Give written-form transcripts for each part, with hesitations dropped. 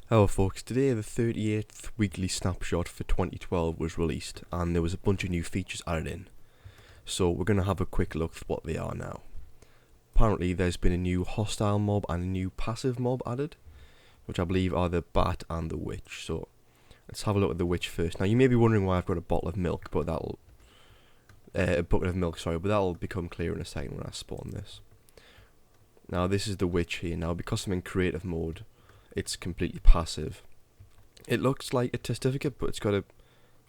Hello folks, today the 38th weekly snapshot for 2012 was released and there was a bunch of new features added in. So we're going to have a quick look at what they are now. Apparently there's been a new hostile mob and a new passive mob added, which I believe are the bat and the witch. So let's have a look at the witch first. Now you may be wondering why I've got a bottle of milk, but that'll... a bucket of milk, sorry, but that'll become clear in a second when I spawn this. Now this is the witch here. Now because I'm in creative mode, it's completely passive. It looks like a testificate, but it's got a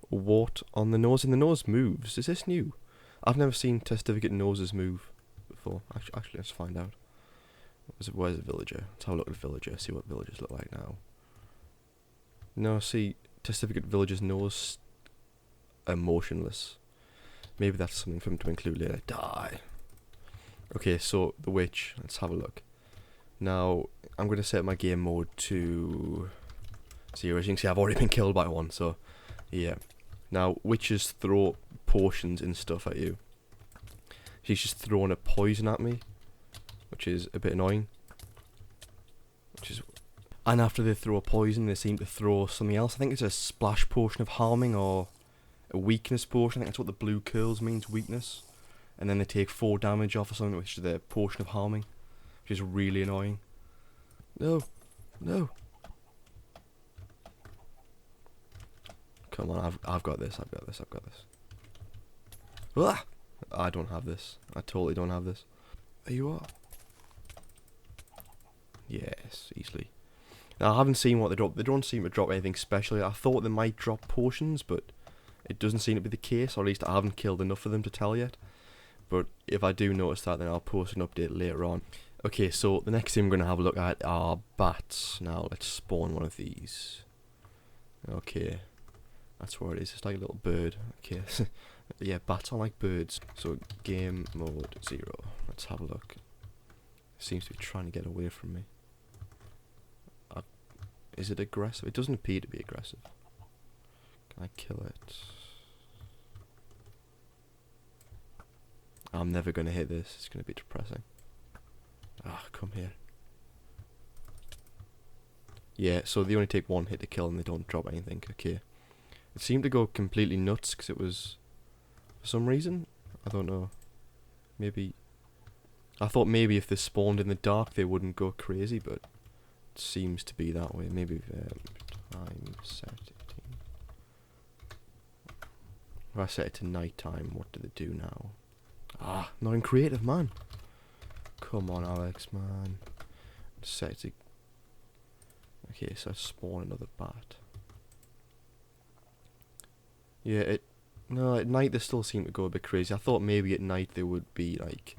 wart on the nose, and the nose moves. Is this new? I've never seen testificate noses move before. Actually, let's find out. Where's the villager? Let's have a look at the villager, see what villagers look like now. No, see, testificate villager's nose are motionless. Maybe that's something for him to include later. Die. Okay, so the witch. Let's have a look. Now, I'm going to set my game mode to 0. As you can see, I've already been killed by one, so yeah. Now, witches throw potions and stuff at you. She's just throwing a poison at me, which is a bit annoying. And after they throw a poison, they seem to throw something else. I think it's a splash potion of harming or a weakness potion. I think that's what the blue curls means, weakness. And then they take 4 damage off or something, which is the potion of harming, which is really annoying. No. No. Come on, I've got this, I've got this. Ah! I don't have this. I totally don't have this. There you are. Yes, easily. Now, I haven't seen what they drop. They don't seem to drop anything special. I thought they might drop potions, but it doesn't seem to be the case, or at least I haven't killed enough of them to tell yet. But if I do notice that, then I'll post an update later on. Okay, so the next thing we're going to have a look at are bats. Now, let's spawn one of these. Okay, that's where it is. It's like a little bird. Okay, yeah, bats are like birds. So, game mode 0. Let's have a look. It seems to be trying to get away from me. Is it aggressive? It doesn't appear to be aggressive. Can I kill it? I'm never going to hit this. It's going to be depressing. Ah, come here. Yeah, so they only take 1 hit to kill and they don't drop anything. Okay. It seemed to go completely nuts because it was... For some reason? I don't know. Maybe... I thought maybe if they spawned in the dark they wouldn't go crazy, but... It seems to be that way. Maybe... time set 18. If I set it to night time, what do they do now? Ah, not in creative, man. Come on, Alex, man. Set it to... Okay, so I spawn another bat. Yeah, no, at night they still seem to go a bit crazy. I thought maybe at night they would be, like,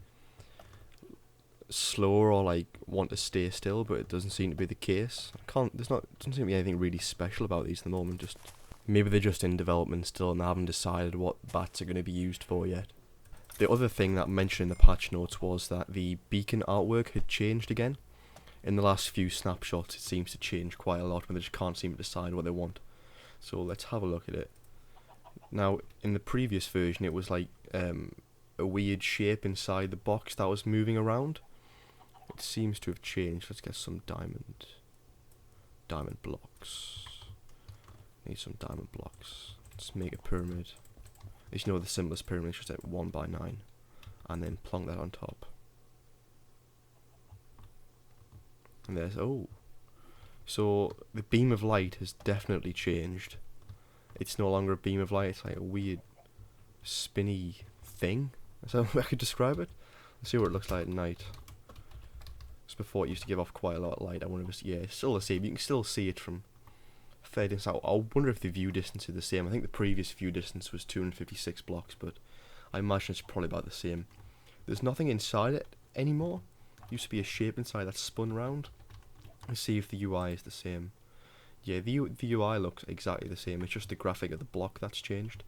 slower or, like, want to stay still, but it doesn't seem to be the case. Doesn't seem to be anything really special about these at the moment. Just maybe they're just in development still and they haven't decided what bats are going to be used for yet. The other thing that I mentioned in the patch notes was that the beacon artwork had changed again. In the last few snapshots it seems to change quite a lot when they just can't seem to decide what they want. So let's have a look at it. Now, in the previous version it was like a weird shape inside the box that was moving around. It seems to have changed. Let's get some diamond blocks. Need some diamond blocks. Let's make a pyramid. As you know, the simplest pyramid is just at 1 by 9, and then plonk that on top. And there's so the beam of light has definitely changed. It's no longer a beam of light; it's like a weird, spinny thing. Is that how I could describe it? Let's see what it looks like at night. Just before it used to give off quite a lot of light. I wonder if it's still the same. You can still see it from fair distance. I wonder if the view distance is the same. I think the previous view distance was 256 blocks, but I imagine it's probably about the same. There's nothing inside it anymore. Used to be a shape inside that spun round. Let's see if the UI is the same. Yeah, the UI looks exactly the same. It's just the graphic of the block that's changed.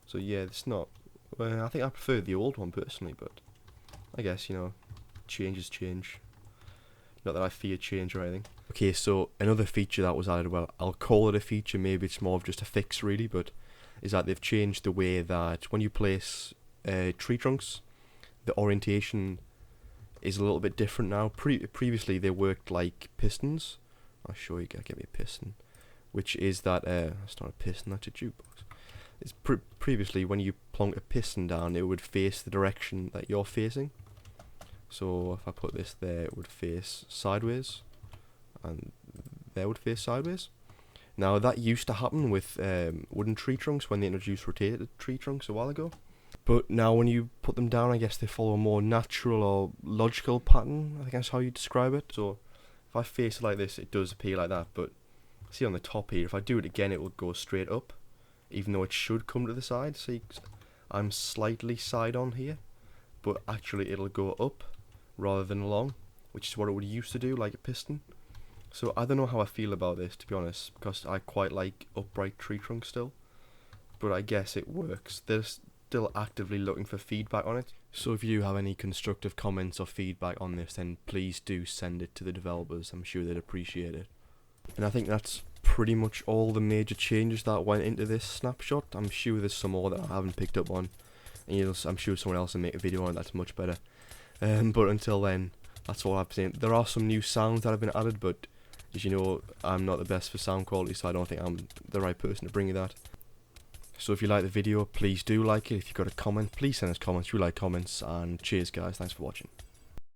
So yeah, it's not... Well, I think I prefer the old one personally, but I guess, you know, changes change. Not that I fear change or anything. Okay, so another feature that was added, well, I'll call it a feature, maybe it's more of just a fix really, but is that they've changed the way that when you place tree trunks, the orientation is a little bit different now. Previously they worked like pistons, I'll show you. Get me a piston, which is that it's not a piston, that's a jukebox. It's previously when you plonk a piston down, it would face the direction that you're facing. So if I put this there, it would face sideways, and there would face sideways. Now that used to happen with wooden tree trunks when they introduced rotated tree trunks a while ago. But now when you put them down, I guess they follow a more natural or logical pattern, I think that's how you describe it. So if I face it like this, it does appear like that, but see on the top here, if I do it again, it will go straight up, even though it should come to the side. See, I'm slightly side on here, but actually it'll go up rather than along, which is what it would used to do, like a piston. So I don't know how I feel about this, to be honest, because I quite like upright tree trunks still, but I guess it works. They're still actively looking for feedback on it. So if you do have any constructive comments or feedback on this, then please do send it to the developers. I'm sure they'd appreciate it. And I think that's pretty much all the major changes that went into this snapshot. I'm sure there's some more that I haven't picked up on, and I'm sure someone else will make a video on it that's much better. But until then, that's all I've seen. There are some new sounds that have been added, but as you know, I'm not the best for sound quality, so I don't think I'm the right person to bring you that. So if you like the video, please do like it. If you've got a comment, please send us comments. We like comments, and cheers guys, thanks for watching.